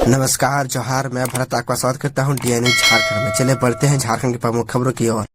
नमस्कार जोहार, मैं भरत आपका स्वागत करता हूं डीएनयू झारखंड में। चले बढ़ते हैं झारखंड की प्रमुख खबरों की ओर।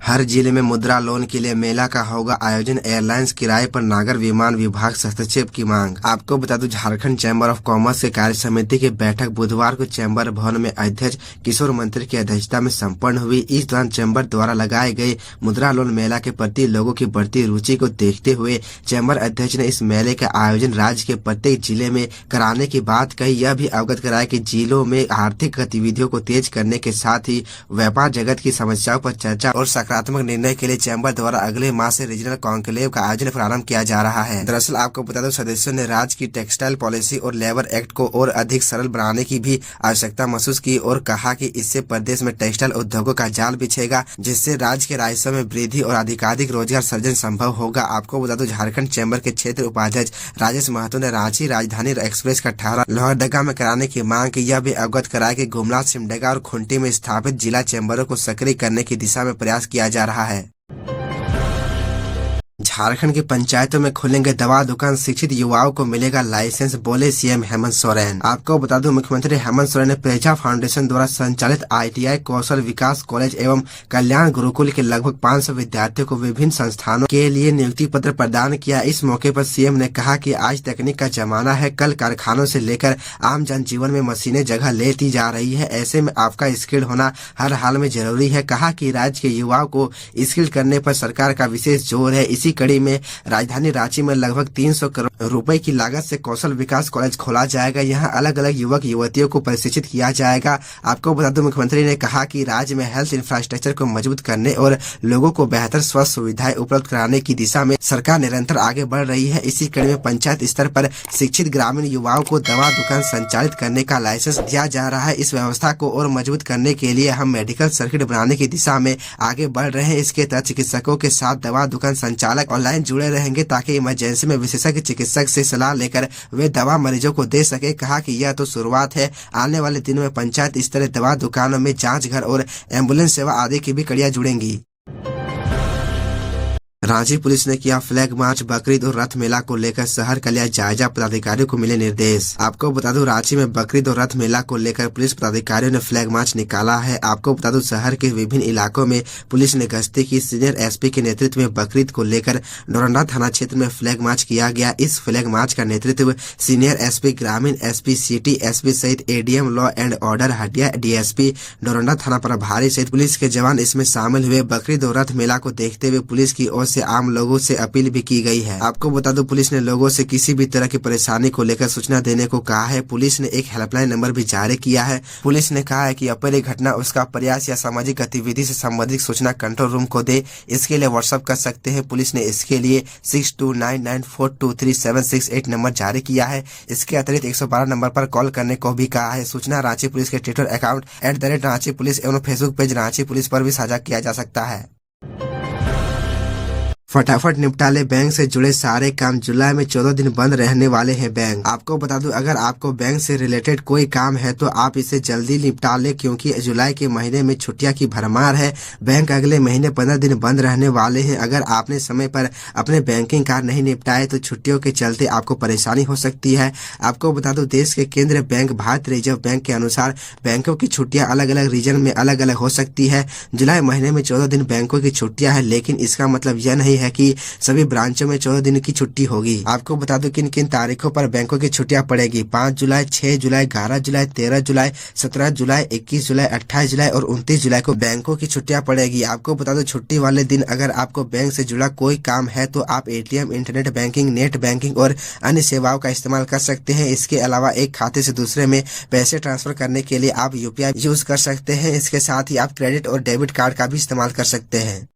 हर जिले में मुद्रा लोन के लिए मेला का होगा आयोजन, एयरलाइंस किराए पर नागर विमान विभाग से हस्तक्षेप की मांग। आपको बता दूं, झारखंड चैम्बर ऑफ कॉमर्स के कार्य समिति की बैठक बुधवार को चैम्बर भवन में अध्यक्ष किशोर मंत्री की अध्यक्षता में संपन्न हुई। इस दौरान चैम्बर द्वारा लगाए गए मुद्रा लोन मेला के प्रति लोगों की बढ़ती रुचि को देखते हुए चैम्बर अध्यक्ष ने इस मेले का आयोजन राज्य के प्रत्येक जिले में कराने की बात कही। यह भी अवगत कराया कि जिलों में आर्थिक गतिविधियों को तेज करने के साथ ही व्यापार जगत की समस्याओं पर चर्चा और सकारात्मक निर्णय के लिए चैम्बर द्वारा अगले माह से रीजनल कॉन्क्लेव का आयोजन प्रारंभ किया जा रहा है। दरअसल आपको बता दो, सदस्यों ने राज्य की टेक्सटाइल पॉलिसी और लेबर एक्ट को और अधिक सरल बनाने की भी आवश्यकता महसूस की और कहा कि इससे प्रदेश में टेक्सटाइल उद्योगों का जाल बिछेगा, जिससे राज्य के राजस्व में वृद्धि और अधिकाधिक रोजगार सृजन संभव होगा। आपको बता दो, झारखंड चैम्बर के क्षेत्र उपाध्यक्ष राजेश महतो ने रांची राजधानी एक्सप्रेस का ठहरा लोहरदगा में कराने की मांग की। यह भी अवगत कराया कि गुमला, सिमडेगा और खुंटी में स्थापित जिला चैम्बरों को सक्रिय करने की दिशा में प्रयास किया जा रहा है। झारखंड की पंचायतों में खुलेंगे दवा दुकान, शिक्षित युवाओं को मिलेगा लाइसेंस, बोले सीएम हेमंत सोरेन। आपको बता दूं, मुख्यमंत्री हेमंत सोरेन ने प्रेजा फाउंडेशन द्वारा संचालित आईटीआई कौशल विकास कॉलेज एवं कल्याण गुरुकुल के लगभग 500 विद्यार्थियों को विभिन्न संस्थानों के लिए नियुक्ति पत्र प्रदान किया। इस मौके पर सीएम ने कहा कि आज तकनीक का जमाना है, कल कारखानों से लेकर आम जनजीवन में मशीनें जगह लेती जा रही है। ऐसे में आपका स्किल होना हर हाल में जरूरी है। कहा कि राज्य के युवाओं को स्किल करने पर सरकार का विशेष जोर है। इसी कड़ी में राजधानी रांची में लगभग 300 करोड़ रुपए की लागत से कौशल विकास कॉलेज खोला जाएगा। यहां अलग अलग युवक युवतियों को प्रशिक्षित किया जाएगा। आपको बता दूं, मुख्यमंत्री ने कहा कि राज्य में हेल्थ इंफ्रास्ट्रक्चर को मजबूत करने और लोगों को बेहतर स्वास्थ्य सुविधाएं उपलब्ध कराने की दिशा में सरकार निरंतर आगे बढ़ रही है। इसी कड़ी में पंचायत स्तर पर शिक्षित ग्रामीण युवाओं को दवा दुकान संचालित करने का लाइसेंस दिया जा रहा है। इस व्यवस्था को और मजबूत करने के लिए हम मेडिकल सर्किट बनाने की दिशा में आगे बढ़ रहे हैं। इसके तहत चिकित्सकों के साथ दवा दुकान संचालक ऑनलाइन जुड़े रहेंगे ताकि इमरजेंसी में विशेषज्ञ चिकित्सक से सलाह लेकर वे दवा मरीजों को दे सके। कहा कि यह तो शुरुआत है, आने वाले दिनों में पंचायत स्तर दवा दुकानों में जांच घर और एम्बुलेंस सेवा आदि की भी कड़ियां जुड़ेंगी। रांची पुलिस ने किया फ्लैग मार्च, बकरीद और रथ मेला को लेकर शहर का लिया जायजा, पदाधिकारियों को मिले निर्देश। आपको बता दूं, रांची में बकरीद और रथ मेला को लेकर पुलिस पदाधिकारियों ने फ्लैग मार्च निकाला है। आपको बता दूं, शहर के विभिन्न इलाकों में पुलिस ने गश्ती की। सीनियर एसपी के नेतृत्व में बकरीद को लेकर डोरंडा थाना क्षेत्र में फ्लैग मार्च किया गया। इस फ्लैग मार्च का नेतृत्व सीनियर एसपी ग्रामीण, एसपी सिटी, एसपी सहित ADM law and order Hatia, DSP Doranda थाना प्रभारी सहित पुलिस के जवान इसमें शामिल हुए। बकरीद और रथ मेला को देखते हुए पुलिस की ओर से आम लोगों से अपील भी की गई है। आपको बता दो, पुलिस ने लोगों से किसी भी तरह की परेशानी को लेकर सूचना देने को कहा है। पुलिस ने एक हेल्पलाइन नंबर भी जारी किया है। पुलिस ने कहा है कि अप्रिय घटना, उसका प्रयास या सामाजिक गतिविधि से संबंधित सूचना कंट्रोल रूम को दे। इसके लिए व्हाट्सएप कर सकते हैं। पुलिस ने इसके लिए 6299423768 नंबर जारी किया है। इसके अतिरिक्त 112 नंबर पर कॉल करने को भी कहा है। सूचना रांची पुलिस के ट्विटर अकाउंट @रांची पुलिस एवं फेसबुक पेज रांची पुलिस पर भी साझा किया जा सकता है। फटाफट निपटा ले, बैंक से जुड़े सारे काम, जुलाई में 14 दिन बंद रहने वाले हैं बैंक। आपको बता दूं, अगर आपको बैंक से रिलेटेड कोई काम है तो आप इसे जल्दी निपटा ले, क्योंकि जुलाई के महीने में छुट्टियां की भरमार है। बैंक अगले महीने 15 दिन बंद रहने वाले हैं। अगर आपने समय पर अपने बैंकिंग कार्य नहीं निपटाए तो छुट्टियों के चलते आपको परेशानी हो सकती है। आपको बता दूं, देश के केंद्रीय बैंक भारतीय रिजर्व बैंक के अनुसार बैंकों की छुट्टियां अलग अलग रीजन में अलग अलग हो सकती है। जुलाई महीने में 14 दिन बैंकों की छुट्टियां है, लेकिन इसका मतलब यह नहीं है कि सभी ब्रांचों में 14 दिन की छुट्टी होगी। आपको बता दूं किन किन तारीखों पर बैंकों की छुट्टियां पड़ेगी। 5 जुलाई, 6 जुलाई, 11 जुलाई, 13 जुलाई, 17 जुलाई, 21 जुलाई, 28 जुलाई और 29 जुलाई को बैंकों की छुट्टियां पड़ेगी। आपको बता दो, छुट्टी वाले दिन अगर आपको बैंक से जुड़ा कोई काम है तो आप ATM, internet banking, net banking और अन्य सेवाओं का इस्तेमाल कर सकते हैं। इसके अलावा एक खाते से दूसरे में पैसे ट्रांसफर करने के लिए आप यूपीआई यूज कर सकते हैं। इसके साथ ही आप क्रेडिट और डेबिट कार्ड का भी इस्तेमाल कर सकते हैं।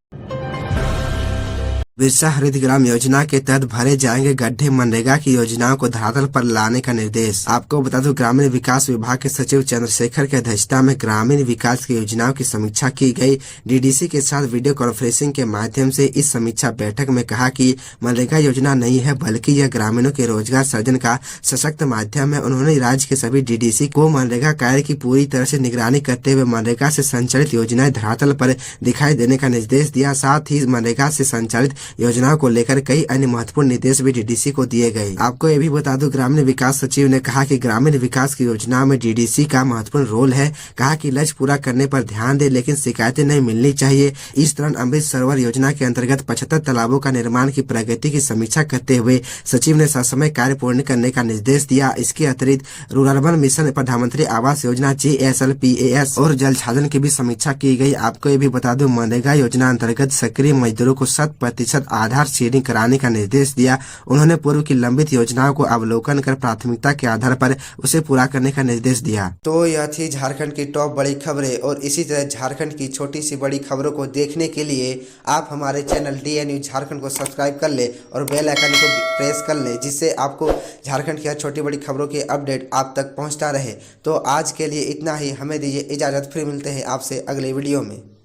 बिरसा हरित ग्राम योजना के तहत भरे जाएंगे गड्ढे, मनरेगा की योजनाओं को धरातल पर लाने का निर्देश। आपको बता दूं, ग्रामीण विकास विभाग के सचिव चंद्रशेखर की अध्यक्षता में ग्रामीण विकास की योजनाओं की समीक्षा की गई। डीडीसी के साथ वीडियो कॉन्फ्रेंसिंग के माध्यम से इस समीक्षा बैठक में कहा कि मनरेगा योजना नहीं है, बल्कि यह ग्रामीणों के रोजगार सृजन का सशक्त माध्यम है। उन्होंने राज्य के सभी डीडीसी को मनरेगा कार्य की पूरी तरह से निगरानी करते हुए मनरेगा से संचालित योजनाएं धरातल पर दिखाई देने का निर्देश दिया। साथ ही मनरेगा से संचालित योजनाओं को लेकर कई अन्य महत्वपूर्ण निर्देश भी डीडीसी को दिए गए। आपको ये भी बता दूं, ग्रामीण विकास सचिव ने कहा कि ग्रामीण विकास की योजनाओं में डीडीसी का महत्वपूर्ण रोल है। कहा कि लक्ष्य पूरा करने पर ध्यान दे, लेकिन शिकायतें नहीं मिलनी चाहिए। इस दौरान अमृत सरोवर योजना के अंतर्गत 75 तालाबों का निर्माण की प्रगति की समीक्षा करते हुए सचिव ने ससमय कार्य पूर्ण करने का निर्देश दिया। इसके अतिरिक्त रूरल अर्बन मिशन, प्रधानमंत्री आवास योजना JSLPAS और जल छाजन की भी समीक्षा की गई। आपको ये भी बता दूं, मनरेगा योजना अंतर्गत सक्रिय मजदूरों को 100% आधार शेयरिंग कराने का निर्देश दिया। उन्होंने पूर्व की लंबित योजनाओं को अवलोकन कर प्राथमिकता के आधार पर उसे पूरा करने का निर्देश दिया। तो यह थी झारखंड की टॉप बड़ी खबरें, और इसी तरह झारखंड की छोटी सी बड़ी खबरों को देखने के लिए आप हमारे चैनल DN न्यूज झारखंड को सब्सक्राइब कर ले और बेल आइकन को प्रेस कर ले, जिससे आपको झारखंड की हर छोटी बड़ी खबरों के अपडेट आप तक पहुंचता रहे। तो आज के लिए इतना ही, हमें दीजिए इजाजत, फिर मिलते हैं आपसे अगले वीडियो में।